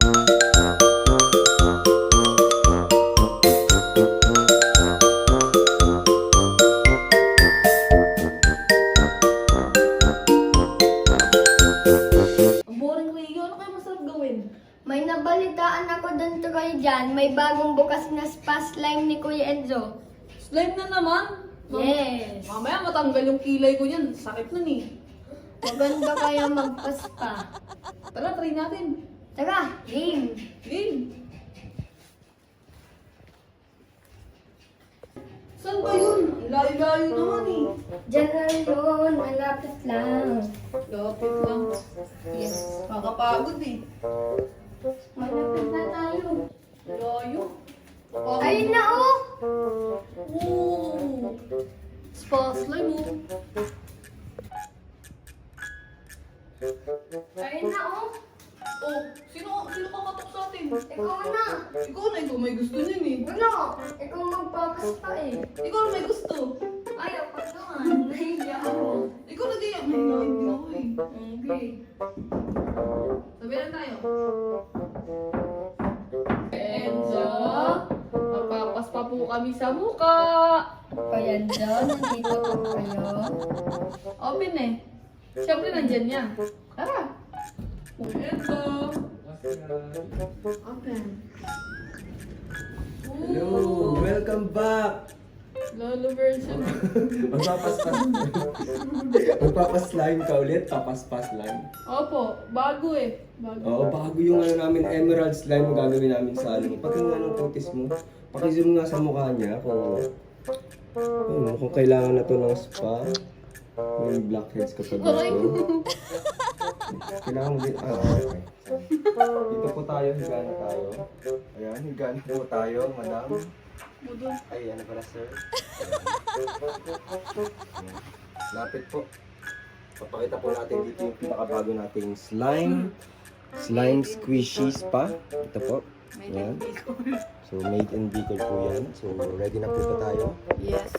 May nabalitaan ako doon tuloy dyan. May bagong bukas na spa slime ni Kuya Enzo. Slime na naman? Yes. Mamaya matanggal yung kilay ko yan. Sakit nun eh. Maganda kaya magpa-spa. Tara, try natin. Tara, game. Game. Saan ba yun? Ang layo-layo naman eh. Diyan lang yun. Malapit lang. Lapit lang. Yes. Makakapagod eh. Malapit na tayo. Layo. Ayun na oh! Oo. Spa slime oh. Ayun na oh! Oh, sino kakatok sa atin? Ikaw na! Ikaw may gusto niyan eh. Wala! Ikaw magpapaspa eh. Ikaw may gusto. Ayaw ka naman. Nahiya ako. Ikaw nag-iyak. May hindi ako eh. Okay. Sabi lang tayo. Enzo, magpapaspa po kami sa muka. Kaya dyan, nandito po kayo. Open eh. Siyempre nandyan niya. Tara. Enzo. Open. Hello, welcome back! Lolo version. Magpapaslime ka ulit, papaslime. Opo, bago eh. Bago. Oo, bago yung ano namin, emerald slime ang gagawin namin sa ano. Pakinggan ng kutis mo. Pakizoom nga sa mukha niya kung kailangan na to ng spa. May blackheads ka pa dito. Kailangan mo din, okay. Dito po tayo, higa na tayo. Ayan, higa na po tayo, madam. Budol. Ay, ano pala sir? Lapit po. Papakita po natin dito yung pinakabago nating slime. Slime squishy spa. Ito po. Ayan. So, made in Bicol po yan. So, ready na po ba tayo? Yes.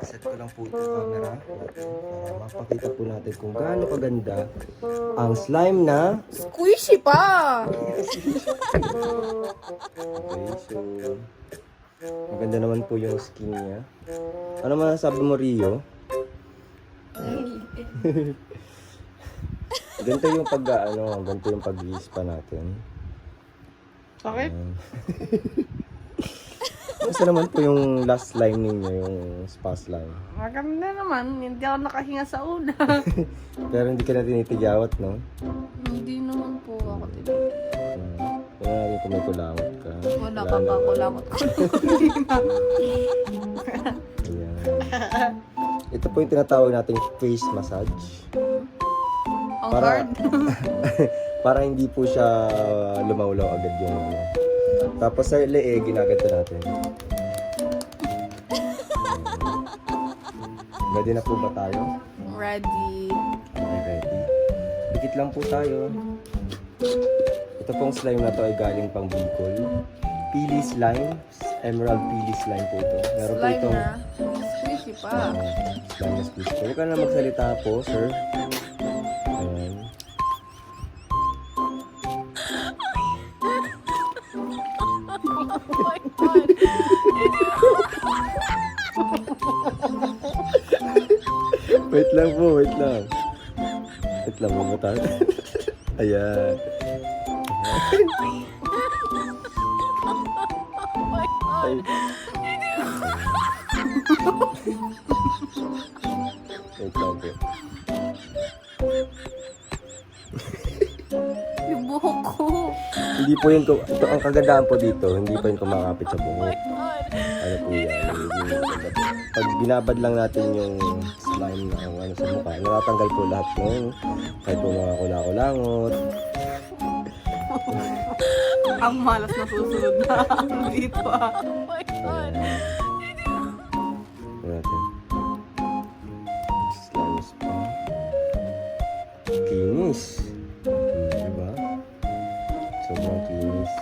Set ko lang po itong camera natin para mapakita po natin kung gaano kaganda ang slime na Squishy pa! okay, so maganda naman po yung skin niya. Ano masasabi mo, Rio? Ganito yung ganito yung pag-i-spa natin. Sakit? Basta naman po yung last slime ninyo, yung spa slime. Maganda naman. Hindi ako nakahinga sa una. Pero hindi ka na tinitigyawat, no? Hindi naman po ako tinatawag. Kaya natin kung may kulangot ka. Wala ka pa kulangot ko. Ayan. Ito po yung tinatawag nating face massage. Ang Para- hard. Para hindi po siya lumawlaw agad yung ano. Tapos sa leeg, ginaganto natin. Ready na po ba tayo? Ready. Okay, ready. Dikit lang po tayo. Ito pong slime na to ay galing pang Bicol. Pili slime. Emerald pili slime po ito. Meron po Slime itong na. Squishy pa. slime na squeeze. Huwag ka na magsalita po, sir. Ayan. Wait lang po, wait lang. Wait lang, mamatay. Ayan. Ay. Wait lang po. Yung buhok ko. Hindi po yun, ito ang kagandahan po dito, hindi po yun kumakapit sa buhok. Ano po yan, pag binabad lang natin yung slime na sa mukha, natatanggal po lahat ng kahit po mga kulakulangot. Ang malas na susunod na dito ah. Oh my God. Ano natin? Slime spa. Kinis. Diba? Sobrang kinis.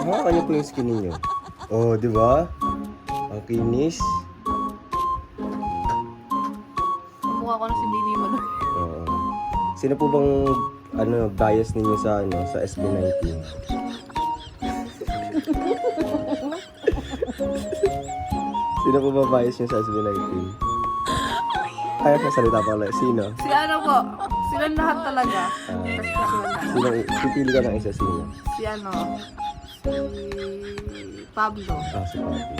Hawakan niyo po yung skin ninyo. Oh, di ba? Ang kinis. Mukha ko na si Dini Manoy. Oo. Sino po bang bias ninyo sa sa SB19? Sino po ba bias niyo sa SB19? Kaya sa salita pa ulit. Sino? Si ano po, silang lahat talaga. Sino? Pipili ka ng isa, sino? Si ano, si Pablo. Si Papi.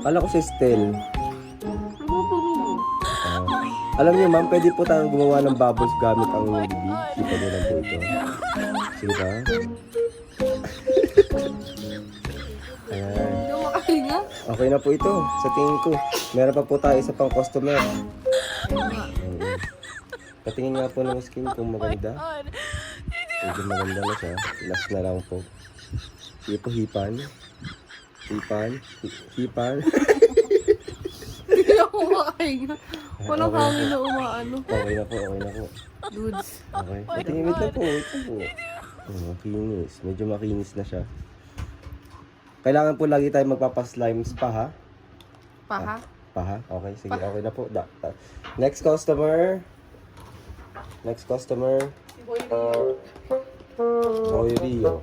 Kala ko si Estel. Alam niyo ma'am, pwede po tayong gumawa ng bubbles gamit ang bibig. Kita niyo lang po ito. Sige ba? Ayan. Lumakahinga? Okay na po ito. Sa tingin ko. Meron pa po tayo isa pang customer. Patingin nga po ng skin kung maganda. Medyo maganda na siya. Last na lang po. Sige po, hipan. Hipan. Hindi ako makahinga. Walang hangin na umaano. Okay na po. Dudes. Okay. Patingin ito po. Makinis. Medyo makinis na siya. Kailangan po lagi tayo magpapaslimes pa ha? Paha? Paha? Okay, sige. Okay na po. Next customer. Boy Rio.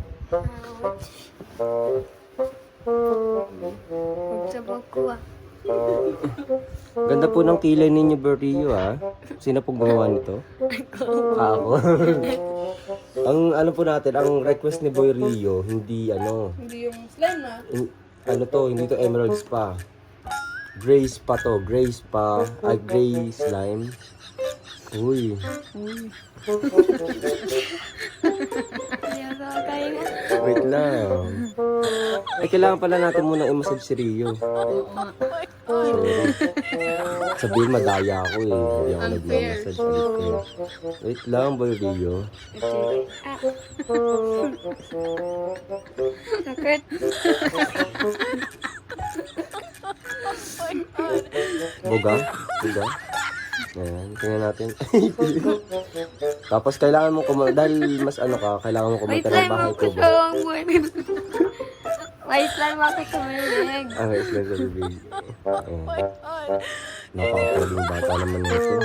Magsabog ko Ganda po ng kilay ninyo, Berrio, ha? Sino pong gumawa nito? Ako. Ang po natin, ang request ni Boy Rio, hindi Hindi yung slime na. hindi to emerald spa. Gray spa to, gray slime. Uy. Wait lang. Kailangan pala natin muna i-massage si Rio. Sorry. Sabihin madaya ako eh. Hindi ako nag-massage ulit kayo. Wait lang, Boy Rio. Sakit. Buga? Ayan, tingnan natin. Tapos kailangan mo dahil mas kailangan mo May kumunta ng slime bahay ako ko. sa buwan. May slime ako sa may leg. May slime sa bibig. Napakapuling bata naman ito.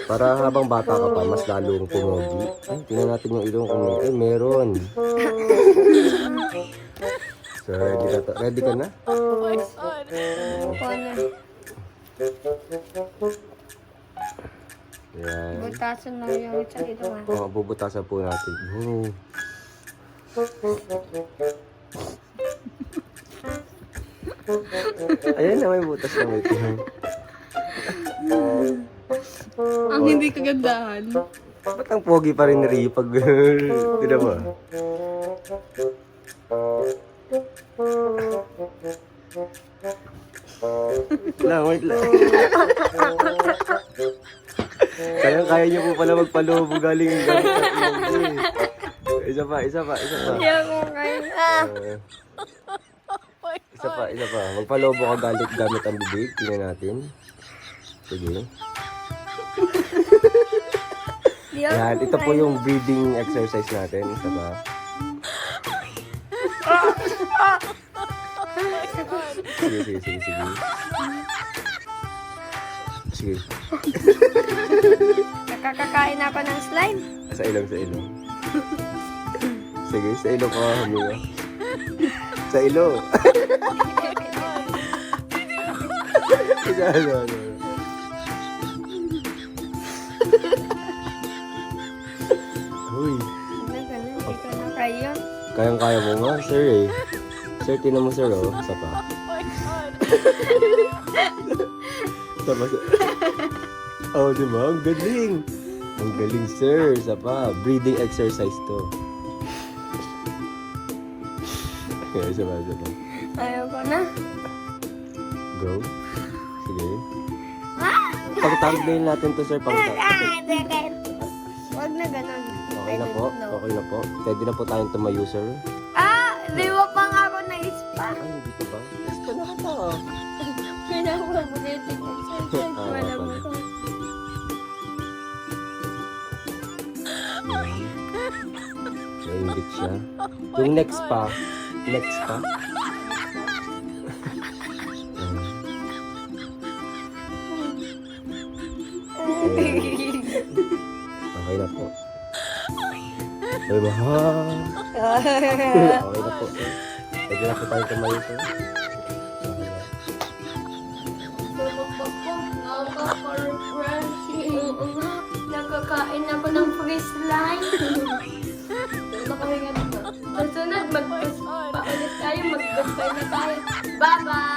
Para habang bata ka pa, mas lalong pumogi. Ay, tingnan natin yung ilong kung meron. So, ready ka na? Yan. Butasan na yung sa ito nga. Bubutasan po natin. Ayan na, may butas na may ito. Ang hindi kagandahan. Ba't ang pogi pa rin ni Rio pag tira mo? Wait lang. Kaya niyo po pala magpalobo galing yung gamit sa ilong ko eh. Isa pa. Hindi ako kayo. Isa pa. Magpalobo ka gamit ang bibig. Tingnan natin. Sige. Yan, ito po yung breathing exercise natin. Isa pa. Sige. Nakakakain ako ng slime. Sa ilong. Sige, sa ilong ka huminga. Sa ilong. Ano. Uy. Hindi ko na kayo. Kayang-kaya mo nga, sir eh. Sir, tinan mo sir, oh. Isa pa. Oh, di ba? Ang galing. Ang galing, sir. Isa pa. Breathing exercise to. Isa pa. Ayaw ko na. Go. Sige. Pagtagdayin natin to, sir. Huwag na ganun. Okay na po. Okay na po. Pwede na po tayong tumayo, sir. Di ba pa nga ako na-spa? Ay, hindi ko ba? Basta na ka. Kailangan mo na yung wala mo ko. Naingit siya. Yung next pa. Okay na po. Ay, mahal. Okay na po. Pwede na po tayo tumayo po. Nakakain ako ng freeze line. Susunod, mag-paulit tayo. Mag-goodbye na tayo. Bye-bye!